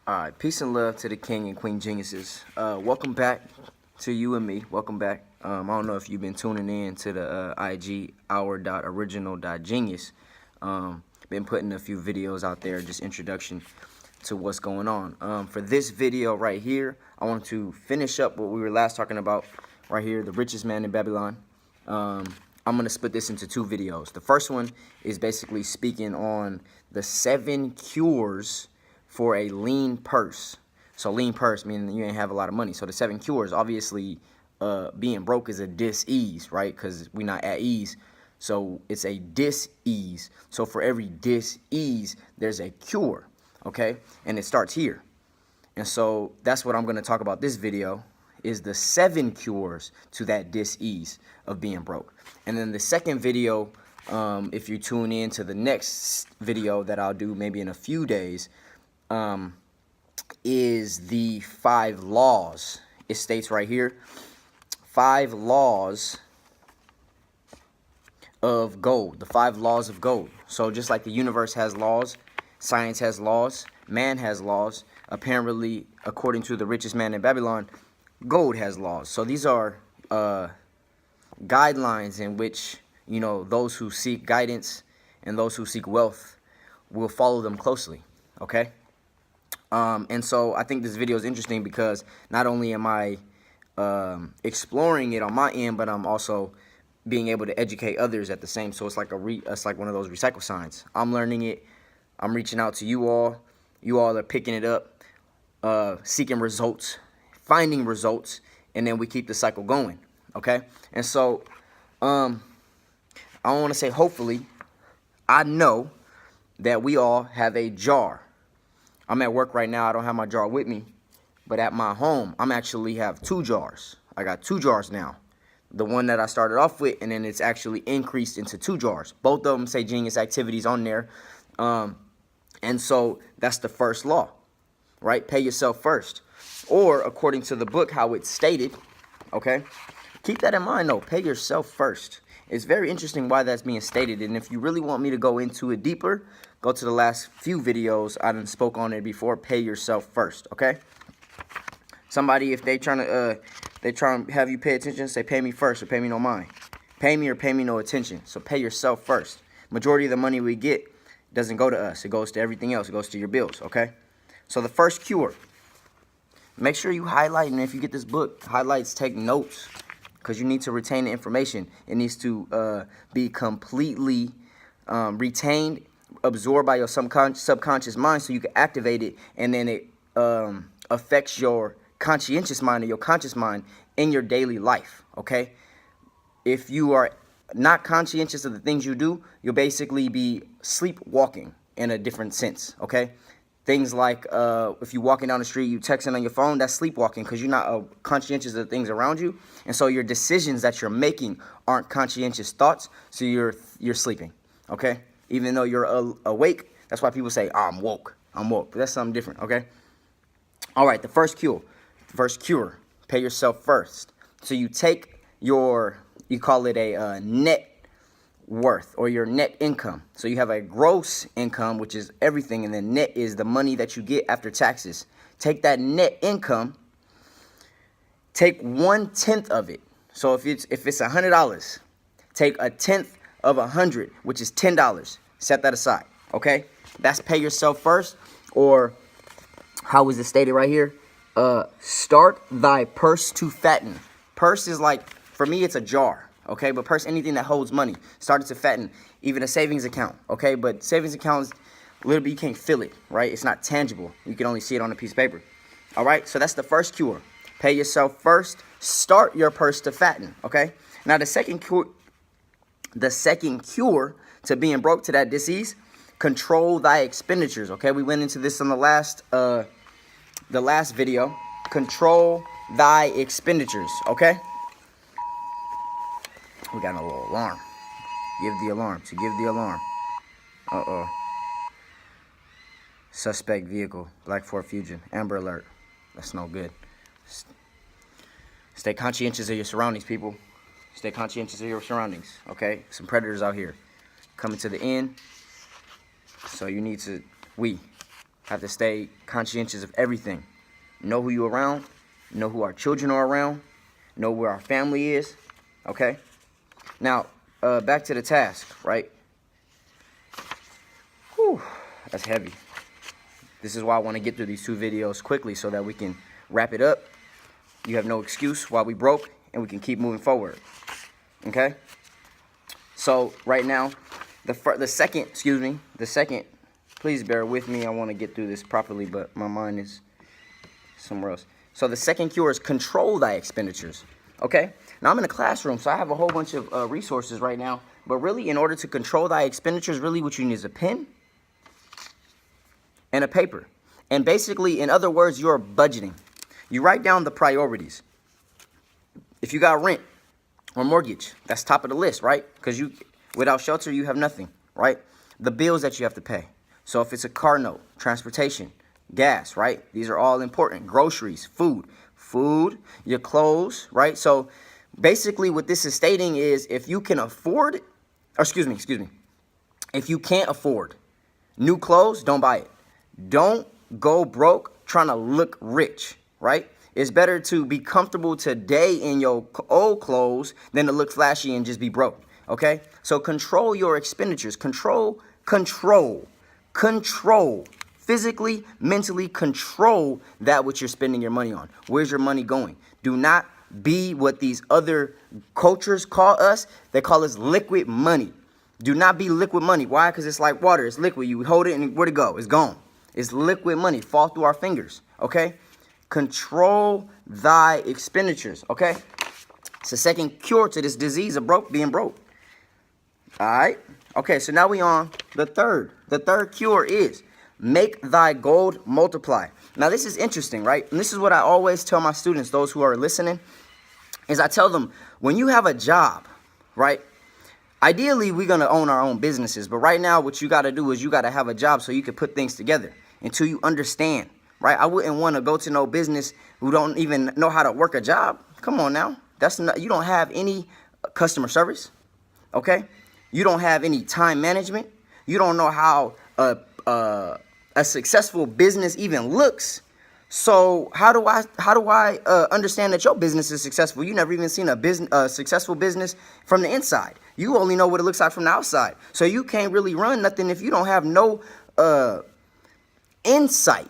Alright, peace and love to the king and queen geniuses. Welcome back to you and me. Welcome back. I don't know if you've been tuning in to the IG our.original.genius. Been putting a few videos out there, just introduction to what's going on. For this video right here, I want to finish up what we were last talking about right here, the richest man in Babylon. I'm going to split this into two videos. The first one is basically speaking on the 7 cures for a lean purse. So lean purse meaning you ain't have a lot of money. So the 7 cures, obviously, being broke is a dis-ease, right? Because we're not at ease. So it's a dis-ease. So for every dis-ease, there's a cure, okay? And it starts here. And so that's what I'm going to talk about this video, is the 7 cures to that dis-ease of being broke. And then the second video, if you tune in to the next video that I'll do maybe in a few days, is the 5 laws. It states right here, 5 laws of gold, the 5 laws of gold. So just like the universe has laws, science has laws, man has laws, apparently, according to the richest man in Babylon, gold has laws. So these are guidelines in which, you know, those who seek guidance and those who seek wealth will follow them closely, okay? And so I think this video is interesting because not only am I exploring it on my end, but I'm also being able to educate others at the same. So it's like it's like one of those recycle signs. I'm learning it. I'm reaching out to you all. You all are picking it up, seeking results, finding results, and then we keep the cycle going. Okay. And so I want to say, hopefully, I know that we all have a jar. I'm at work right now. I don't have my jar with me. But at my home, I'm actually have 2 jars. I got 2 jars now. The one that I started off with, and then it's actually increased into 2 jars. Both of them say genius activities on there. And so that's the first law, right? Pay yourself first. Or according to the book, how it's stated, okay? Keep that in mind, though. Pay yourself first. It's very interesting why that's being stated. And if you really want me to go into it deeper, go to the last few videos. I done spoke on it before. Pay yourself first, okay? Somebody, if they trying to have you pay attention, say pay me first or pay me no mind. Pay me or pay me no attention. So pay yourself first. Majority of the money we get doesn't go to us. It goes to everything else. It goes to your bills, okay? So the first cure. Make sure you highlight, and if you get this book, highlights, take notes, because you need to retain the information. It needs to be completely retained, absorbed by your subconscious mind so you can activate it, and then it affects your conscientious mind or your conscious mind in your daily life, okay? If you are not conscientious of the things you do, you'll basically be sleepwalking in a different sense, okay? Things like if you're walking down the street, you texting on your phone, that's sleepwalking because you're not conscientious of the things around you. And so your decisions that you're making aren't conscientious thoughts, so you're sleeping, okay? Even though you're awake, that's why people say, oh, I'm woke. I'm woke. But that's something different, okay? All right, the first cure. Pay yourself first. So you take you call it a net worth or your net income. So you have a gross income, which is everything, and then net is the money that you get after taxes. Take that net income, take 1/10 of it. So if it's $100, take 1/10 of 100, which is $10. Set that aside, okay? That's pay yourself first, or how is it stated right here? Start thy purse to fatten. Purse is like, for me, it's a jar, okay? But purse, anything that holds money, started to fatten. Even a savings account, okay? But savings accounts, little bit, you can't feel it, right? It's not tangible. You can only see it on a piece of paper, all right? So that's the first cure. Pay yourself first. Start your purse to fatten, okay? Now, the second cure to being broke, to that disease, control thy expenditures, okay? We went into this on the last video. Control thy expenditures, okay? We got a little alarm. Give the alarm. Uh-oh. Suspect vehicle. Black Ford Fusion. Amber alert. That's no good. Stay conscientious of your surroundings, people. Stay conscientious of your surroundings, okay? Some predators out here coming to the end. So you need to, Have to stay conscientious of everything. Know who you're around. Know who our children are around. Know where our family is. Okay? Now, back to the task, right? Whew, that's heavy. This is why I want to get through these 2 videos quickly so that we can wrap it up. You have no excuse why we broke, and we can keep moving forward. Okay? So, right now, the second, please bear with me. I want to get through this properly, but my mind is somewhere else. So, the second cure is control thy expenditures. Okay? Now, I'm in a classroom, so I have a whole bunch of resources right now. But really, in order to control thy expenditures, really what you need is a pen and a paper. And basically, in other words, you're budgeting. You write down the priorities. If you got rent or mortgage, that's top of the list, right? Because without shelter, you have nothing, right? The bills that you have to pay. So if it's a car note, transportation, gas, right? These are all important. Groceries, food, your clothes, right? So basically what this is stating is if you can afford, if you can't afford new clothes, don't buy it. Don't go broke trying to look rich, right? It's better to be comfortable today in your old clothes than to look flashy and just be broke, okay? So control your expenditures. Control. Physically, mentally control that which you're spending your money on. Where's your money going? Do not be what these other cultures call us. They call us liquid money. Do not be liquid money. Why? Because it's like water. It's liquid. You hold it and where'd it go? It's gone. It's liquid money. Fall through our fingers. Okay? Control thy expenditures. Okay? It's the second cure to this disease of being broke. All right? Okay, so now we on the third. The third cure is make thy gold multiply. Now, this is interesting, right? And this is what I always tell my students, those who are listening, is I tell them, when you have a job, right? Ideally, we're going to own our own businesses. But right now, what you got to do is you got to have a job so you can put things together until you understand, right? I wouldn't want to go to no business who don't even know how to work a job. Come on now. You don't have any customer service, okay? You don't have any time management. You don't know how a successful business even looks. So how do I understand that your business is successful? You never even seen a successful business from the inside. You only know what it looks like from the outside. So you can't really run nothing if you don't have no insight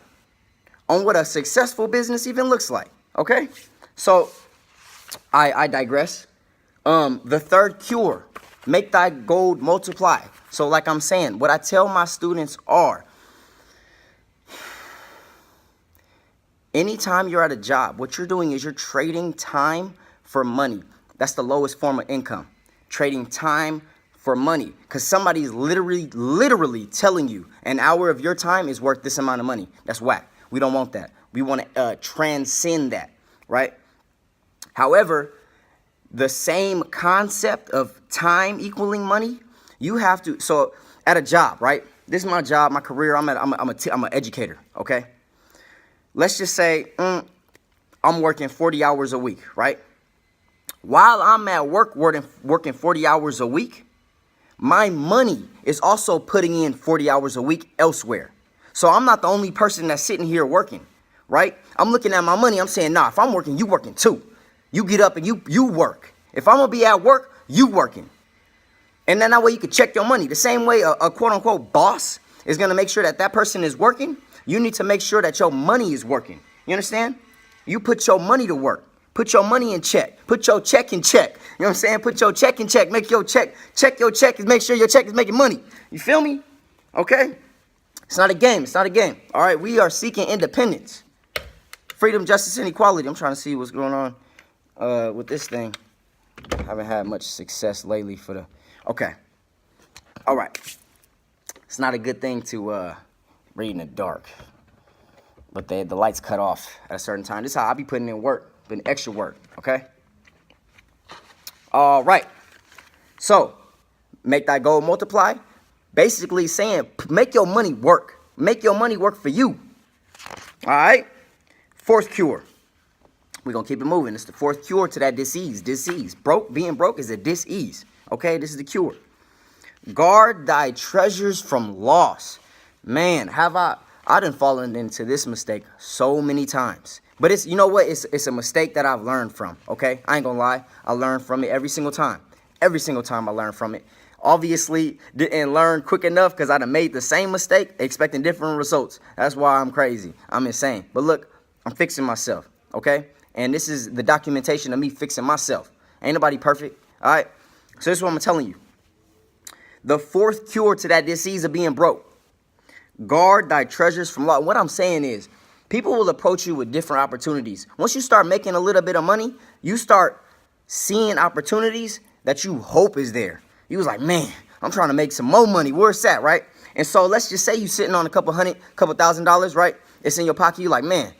on what a successful business even looks like. Okay? So I digress. The third cure, make thy gold multiply. So like I'm saying, what I tell my students are, anytime you're at a job, what you're doing is you're trading time for money. That's the lowest form of income. Trading time for money. Because somebody's literally telling you an hour of your time is worth this amount of money. That's whack. We don't want that. We want to transcend that, right? However, the same concept of time equaling money, you have to, so at a job, right? This is my job, my career. I'm an educator, okay? Let's just say I'm working 40 hours a week, right? While I'm at work working 40 hours a week, my money is also putting in 40 hours a week elsewhere. So I'm not the only person that's sitting here working, right? I'm looking at my money. I'm saying, nah, if I'm working, you working too. You get up and you work. If I'm going to be at work, you working. And then that way you can check your money. The same way a quote-unquote boss is going to make sure that that person is working, you need to make sure that your money is working. You understand? You put your money to work. Put your money in check. Put your check in check. You know what I'm saying? Put your check in check. Make your check. Check your check and make sure your check is making money. You feel me? Okay? It's not a game. It's not a game. All right? We are seeking independence. Freedom, justice, and equality. I'm trying to see what's going on with this thing. I haven't had much success lately for the... Okay. All right. It's not a good thing to read in the dark. But the lights cut off at a certain time. This is how I be putting in work. Putting extra work. Okay? All right. So, make thy gold multiply. Basically saying, make your money work. Make your money work for you. All right? Fourth cure. We're going to keep it moving. It's the fourth cure to that disease. Being broke is a disease. Okay? This is the cure. Guard thy treasures from loss. Man, have I I done fallen into this mistake so many times. But it's, you know what? It's a mistake that I've learned from, okay? I ain't gonna lie. I learned from it every single time. Every single time I learn from it. Obviously, didn't learn quick enough because I done made the same mistake expecting different results. That's why I'm crazy. I'm insane. But look, I'm fixing myself, okay? And this is the documentation of me fixing myself. Ain't nobody perfect, all right? So this is what I'm telling you. The fourth cure to that disease of being broke. Guard thy treasures from law. What I'm saying is, people will approach you with different opportunities. Once you start making a little bit of money, you start seeing opportunities that you hope is there. You was like, man, I'm trying to make some more money. Where's that, right? And so let's just say you sitting on a couple $1,000, right? It's in your pocket. You're like, man,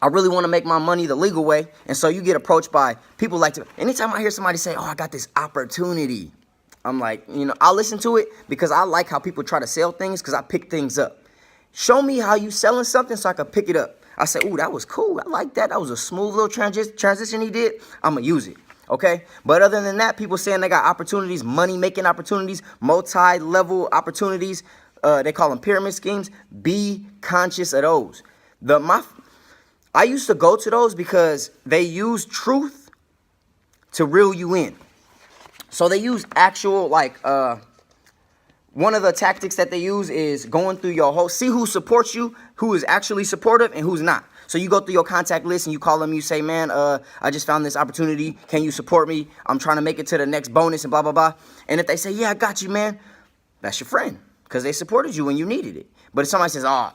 I really want to make my money the legal way. And so you get approached by people like to, anytime I hear somebody say, oh, I got this opportunity, I'm like, you know, I'll listen to it because I like how people try to sell things because I pick things up. Show me how you selling something so I can pick it up. I say, ooh, that was cool. I like that. That was a smooth little transition he did. I'm going to use it. Okay. But other than that, people saying they got opportunities, money making opportunities, multi-level opportunities. They call them pyramid schemes. Be conscious of those. I used to go to those because they use truth to reel you in. So they use actual, like, one of the tactics that they use is going through your whole, see who supports you, who is actually supportive and who's not. So you go through your contact list and you call them, you say, man, I just found this opportunity. Can you support me? I'm trying to make it to the next bonus and blah, blah, blah. And if they say, yeah, I got you, man, that's your friend because they supported you when you needed it. But if somebody says, oh,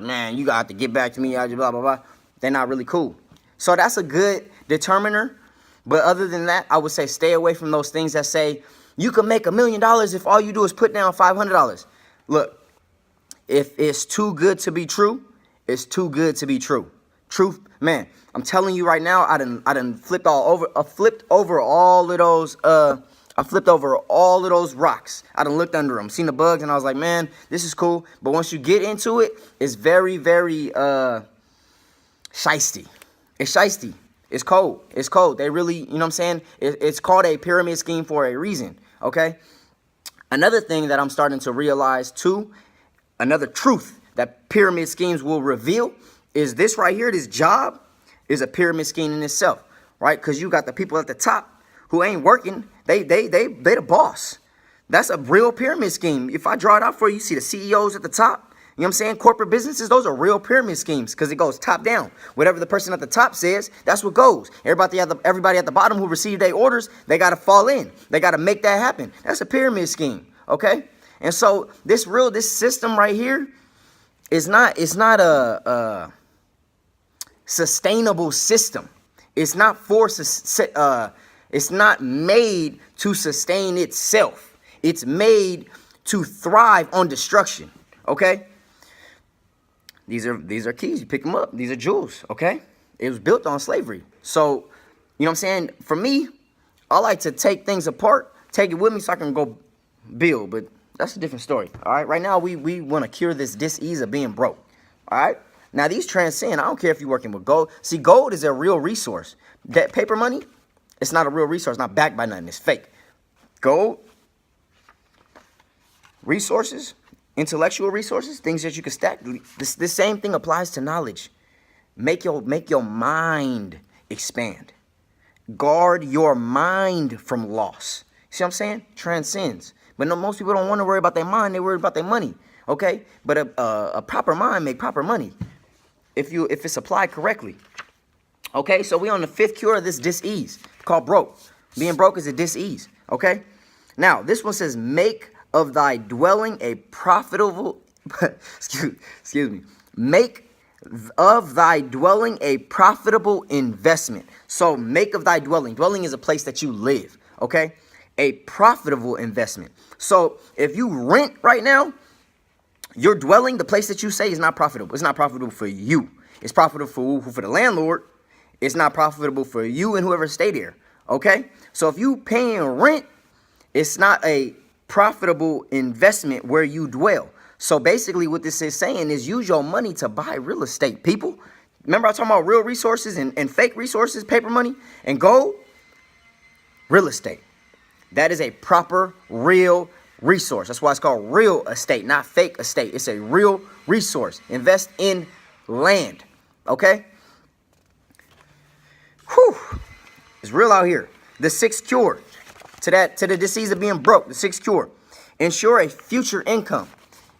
man, you got to get back to me, blah, blah, blah, they're not really cool. So that's a good determiner. But other than that, I would say stay away from those things that say you can make $1 million if all you do is put down $500. Look, if it's too good to be true, it's too good to be true. Truth, man, I'm telling you right now, I done flipped over all of those rocks. I done looked under them, seen the bugs, and I was like, man, this is cool. But once you get into it, it's very, very shiesty. It's shiesty. It's cold. It's cold. They really, you know what I'm saying? It's called a pyramid scheme for a reason, okay? Another thing that I'm starting to realize too, another truth that pyramid schemes will reveal is this right here. This job is a pyramid scheme in itself, right? Because you got the people at the top who ain't working. They the boss. That's a real pyramid scheme. If I draw it out for you, you see the CEOs at the top. You know what I'm saying? Corporate businesses, those are real pyramid schemes because it goes top down. Whatever the person at the top says, that's what goes. Everybody at the bottom who received their orders, they got to fall in. They got to make that happen. That's a pyramid scheme, okay? And so this system right here is not a sustainable system. It's not it's not made to sustain itself. It's made to thrive on destruction, okay? These are keys. You pick them up. These are jewels, okay? It was built on slavery. So, you know what I'm saying? For me, I like to take things apart, take it with me so I can go build. But that's a different story, all right? Right now, we want to cure this dis-ease of being broke, all right? Now, these transcend. I don't care if you're working with gold. See, gold is a real resource. That paper money, it's not a real resource. Not backed by nothing. It's fake. Gold, resources, intellectual resources, things that you can stack. This same thing applies to knowledge. Make your mind expand. Guard your mind from loss. See what I'm saying? Transcends. But no, most people don't want to worry about their mind. They worry about their money. Okay? But a proper mind make proper money if it's applied correctly. Okay? So we on the fifth cure of this dis-ease called broke. Being broke is a dis-ease. Okay? Now, this one says make of thy dwelling a profitable, excuse me, make of thy dwelling a profitable investment. So make of thy dwelling. Dwelling is a place that you live, okay? A profitable investment. So if you rent right now, your dwelling, the place that you say is not profitable. It's not profitable for you. It's profitable for the landlord. It's not profitable for you and whoever stay there, okay? So if you paying rent, it's not a profitable investment where you dwell. So basically what this is saying is use your money to buy real estate, people. Remember I was talking about real resources and fake resources, paper money and gold? Real estate. That is a proper, real, resource. That's why it's called real estate, not fake estate. It's a real resource. Invest in land. Okay? Whew. It's real out here. The sixth cure to the disease of being broke. The sixth cure. Ensure a future income.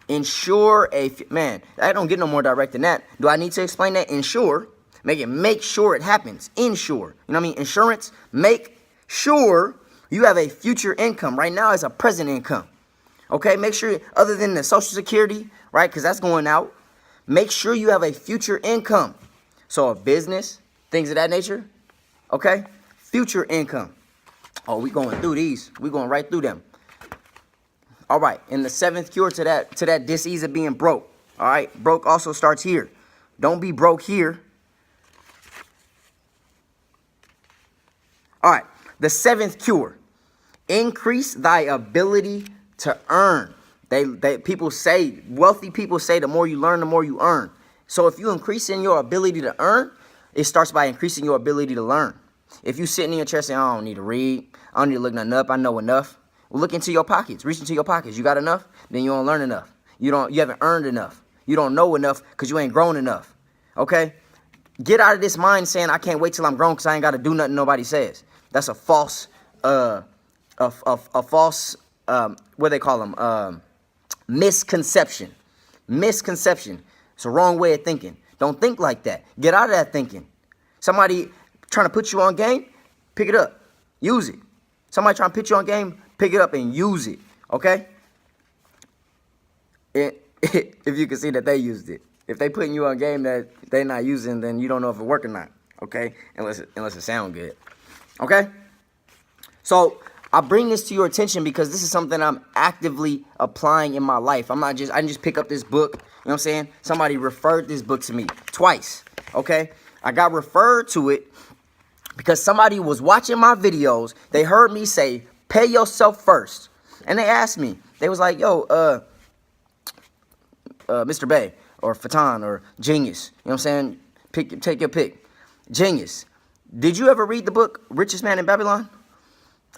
Ensure man, I don't get no more direct than that. Do I need to explain that? Ensure. Make sure it happens. Insure. You know what I mean? Insurance. Make sure you have a future income. Right now it's a present income. Okay? Make sure, other than the Social Security, right? Because that's going out. Make sure you have a future income. So a business, things of that nature. Okay? Future income. Oh, we going through these. We going right through them. All right. And the seventh cure to that disease of being broke. All right? Broke also starts here. Don't be broke here. All right. The seventh cure. Increase thy ability to earn. People say, wealthy people say, the more you learn, the more you earn. So if you increase in your ability to earn, it starts by increasing your ability to learn. If you sitting in your chair saying, I don't need to read, I don't need to look nothing up, I know enough. Well, look into your pockets. Reach into your pockets. You got enough? Then you don't learn enough. You haven't earned enough. You don't know enough because you ain't grown enough. Okay? Get out of this mind saying, I can't wait till I'm grown because I ain't got to do nothing nobody says. That's a false, what they call them? Misconception. Misconception. It's a wrong way of thinking. Don't think like that. Get out of that thinking. Somebody trying to put you on game, pick it up. Use it. Somebody trying to put you on game, pick it up and use it. Okay? If you can see that they used it. If they putting you on game that they not using, then you don't know if it work or not. Okay? Unless it sound good. Okay? So I bring this to your attention because this is something I'm actively applying in my life. I didn't just pick up this book. You know what I'm saying? Somebody referred this book to me twice. Okay? I got referred to it because somebody was watching my videos. They heard me say, pay yourself first. And they asked me. They was like, yo, Mr. Bay or Fatten or Genius. You know what I'm saying? Take your pick. Genius. Did you ever read the book Richest Man in Babylon?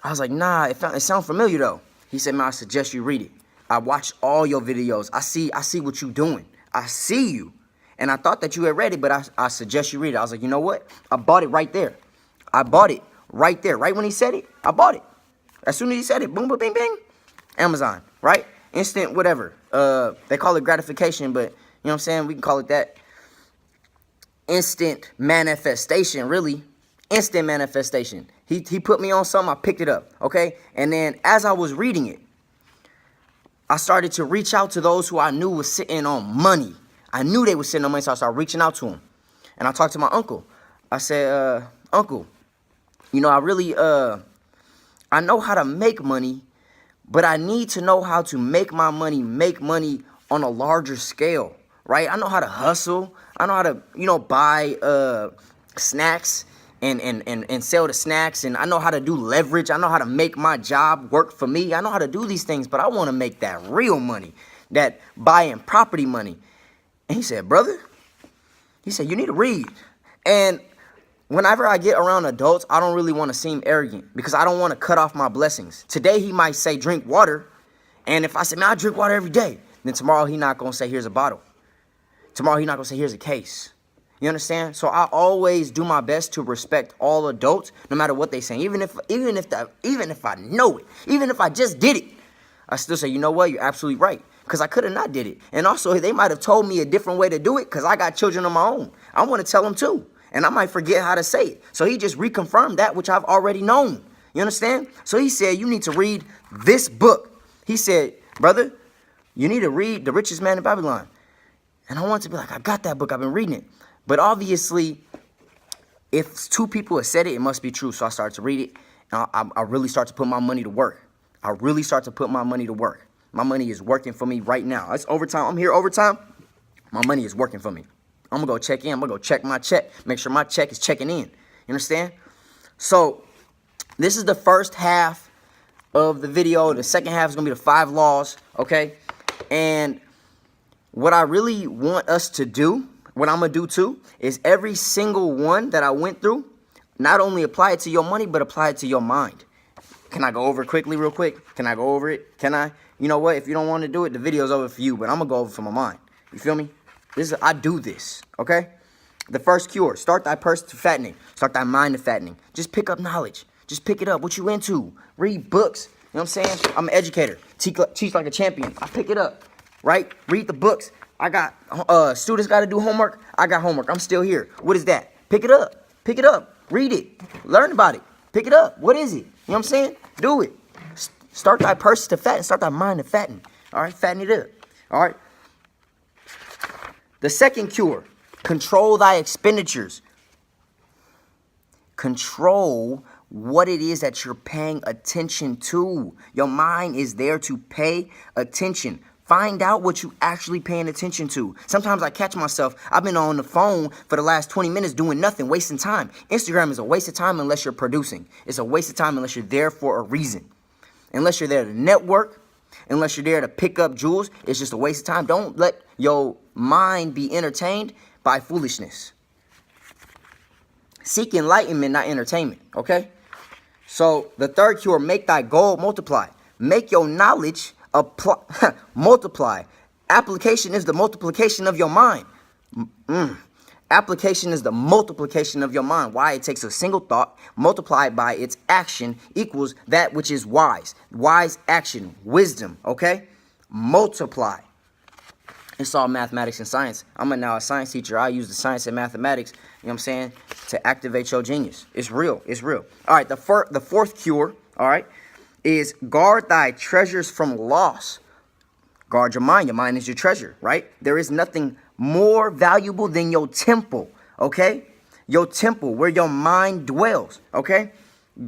I was like, nah, it sounds familiar though. He said, man, I suggest you read it. I watch all your videos. I see what you doing. I see you. And I thought that you had read it, but I suggest you read it. I was like, you know what? I bought it right there. I bought it right there. Right when he said it, I bought it. As soon as he said it, boom, boom, bing, bing. Amazon, right? Instant whatever. They call it gratification, but you know what I'm saying? We can call it that. Instant manifestation, really. Instant manifestation. He put me on something, I picked it up, okay? And then as I was reading it, I started to reach out to those who I knew was sitting on money. I knew they were sitting on money, so I started reaching out to them. And I talked to my uncle. I said, Uncle, you know, I know how to make money, but I need to know how to make my money on a larger scale, right? I know how to hustle. I know how to, you know, buy snacks and sell the snacks. And I know how to do leverage. I know how to make my job work for me. I know how to do these things, but I want to make that real money, that buying property money. And he said, brother, he said, you need to read. And whenever I get around adults, I don't really want to seem arrogant because I don't want to cut off my blessings. Today, he might say, drink water. And if I say, man, I drink water every day, then tomorrow he not going to say, here's a bottle. Tomorrow he not going to say, here's a case. You understand? So I always do my best to respect all adults, no matter what they say. Even if I know it, even if I just did it, I still say, you know what? You're absolutely right. Because I could have not did it. And also, they might have told me a different way to do it because I got children of my own. I want to tell them too. And I might forget how to say it. So he just reconfirmed that which I've already known. You understand? So he said, you need to read this book. He said, brother, you need to read The Richest Man in Babylon. And I want to be like, I got that book. I've been reading it. But obviously, if two people have said it, it must be true. So I started to read it. And I really start to put my money to work. I really start to put my money to work. My money is working for me right now. It's overtime. I'm here overtime. My money is working for me. I'm going to go check in. I'm going to go check my check. Make sure my check is checking in. You understand? So this is the first half of the video. The second half is going to be the 5 laws. Okay? And what I really want us to do, what I'm going to do too, is every single one that I went through, not only apply it to your money, but apply it to your mind. Can I go over it quickly real quick? Can I go over it? Can I? you know what? If you don't want to do it, the video's over for you, but I'm going to go over for my mind. You feel me? I do this, okay? The first cure, start thy purse to fattening. Start thy mind to fattening. Just pick up knowledge. Just pick it up. What you into? Read books. You know what I'm saying? I'm an educator. Teach like a champion. I pick it up, right? Read the books. I got, students got to do homework. I got homework. I'm still here. What is that? Pick it up. Pick it up. Read it. Learn about it. Pick it up. What is it? You know what I'm saying? Do it. Start thy purse to fatten. Start thy mind to fatten. All right? Fatten it up. All right? The second cure, control thy expenditures. Control what it is that you're paying attention to. Your mind is there to pay attention. Find out what you actually paying attention to. Sometimes I catch myself, I've been on the phone for the last 20 minutes doing nothing, wasting time. Instagram is a waste of time unless you're producing. It's a waste of time unless you're there for a reason. Unless you're there to network, unless you're there to pick up jewels, it's just a waste of time. Don't let your mind be entertained by foolishness. Seek enlightenment, not entertainment, okay? So the third cure, make thy gold multiply. Make your knowledge multiply. Application is the multiplication of your mind. Application is the multiplication of your mind. Why? It takes a single thought multiplied by its action equals that which is wise. Wise action, wisdom, okay? Multiply. It's all mathematics and science. I'm now a science teacher. I use the science and mathematics, you know what I'm saying, to activate your genius. It's real. It's real. All right, the fourth cure, all right, is guard thy treasures from loss. Guard your mind. Your mind is your treasure, right? There is nothing more valuable than your temple, okay? Your temple, where your mind dwells, okay?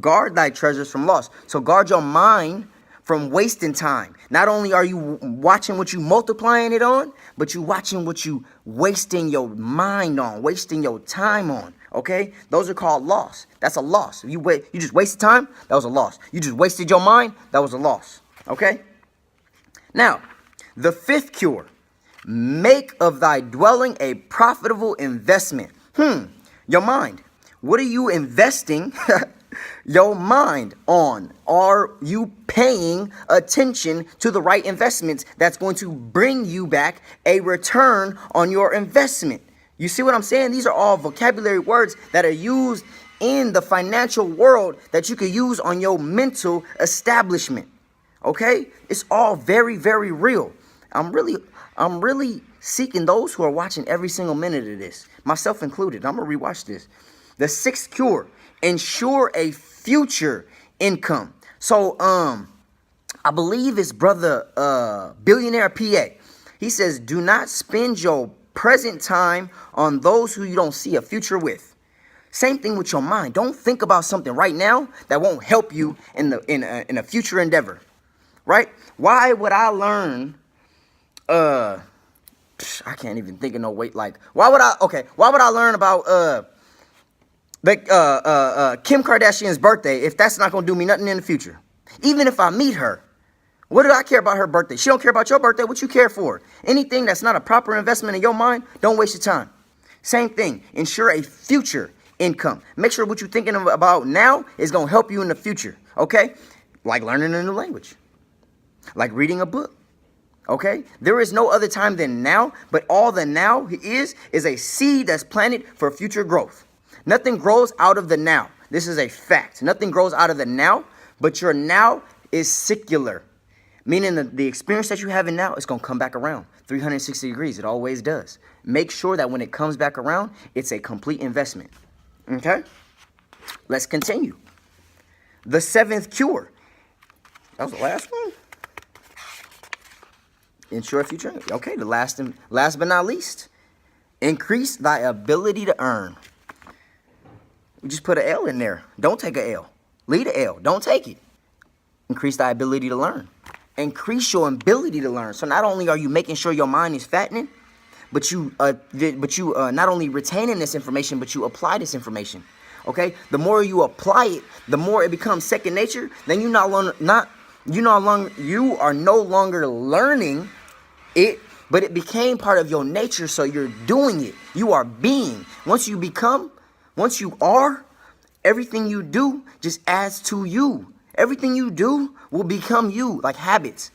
Guard thy treasures from loss. So guard your mind from wasting time. Not only are you watching what you multiplying it on, but you watching what you wasting your mind on, wasting your time on. Okay, those are called loss. That's a loss. If you just wasted time, that was a loss. You just wasted your mind, that was a loss. Okay. Now, the fifth cure: make of thy dwelling a profitable investment. Your mind. What are you investing your mind on? Are you paying attention to the right investments that's going to bring you back a return on your investment? You see what I'm saying? These are all vocabulary words that are used in the financial world that you could use on your mental establishment. Okay? It's all very, very real. I'm really seeking those who are watching every single minute of this, myself included. I'm going to rewatch this. The sixth cure: ensure a future income. So, I believe it's brother, Billionaire PA. He says, do not spend your present time on those who you don't see a future with. Same thing with your mind. Don't think about something right now that won't help you in a future endeavor, right? Why would I learn? I can't even think of no weight. Like, why would I learn about Kim Kardashian's birthday if that's not gonna do me nothing in the future? Even if I meet her, what do I care about her birthday? She don't care about your birthday. What you care for? Anything that's not a proper investment in your mind, don't waste your time. Same thing. Ensure a future income. Make sure what you're thinking about now is going to help you in the future. Okay? Like learning a new language. Like reading a book. Okay? There is no other time than now, but all the now is a seed that's planted for future growth. Nothing grows out of the now. This is a fact. Nothing grows out of the now, but your now is secular. Meaning the experience that you have in now is going to come back around 360 degrees. It always does. Make sure that when it comes back around, it's a complete investment. Okay? Let's continue. The seventh cure. That was the last one. Ensure a future. Okay, the last but not least. Increase thy ability to earn. We just put an L in there. Don't take an L. Leave the L. Don't take it. Increase thy ability to learn. Increase your ability to learn. So not only are you making sure your mind is fattening, but you not only retaining this information, but you apply this information. Okay, the more you apply it, the more it becomes second nature. Then you are no longer learning it, but it became part of your nature. So you're doing it. You are being. Once you are, everything you do just adds to you. Everything you do will become you, like habits.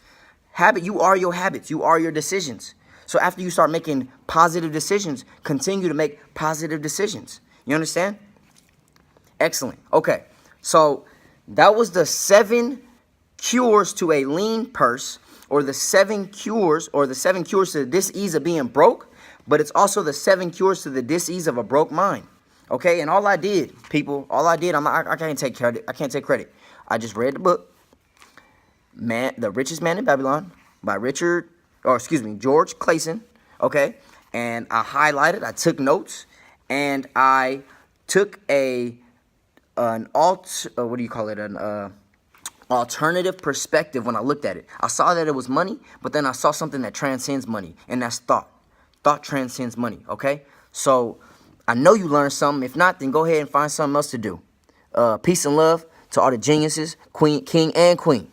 You are your habits. You are your decisions. So after you start making positive decisions, continue to make positive decisions. You understand? Excellent. Okay. So that was the 7 cures to a lean purse, or the 7 cures, to the dis-ease of being broke, but it's also the 7 cures to the dis-ease of a broke mind. Okay, and all I did, people, I can't take credit. I just read the book, The Richest Man in Babylon, by George Clayson. Okay, and I highlighted, I took notes, and I took an alternative perspective when I looked at it. I saw that it was money, but then I saw something that transcends money, and that's thought. Thought transcends money, okay? So I know you learned something. If not, then go ahead and find something else to do. Peace and love to all the geniuses, king and queen.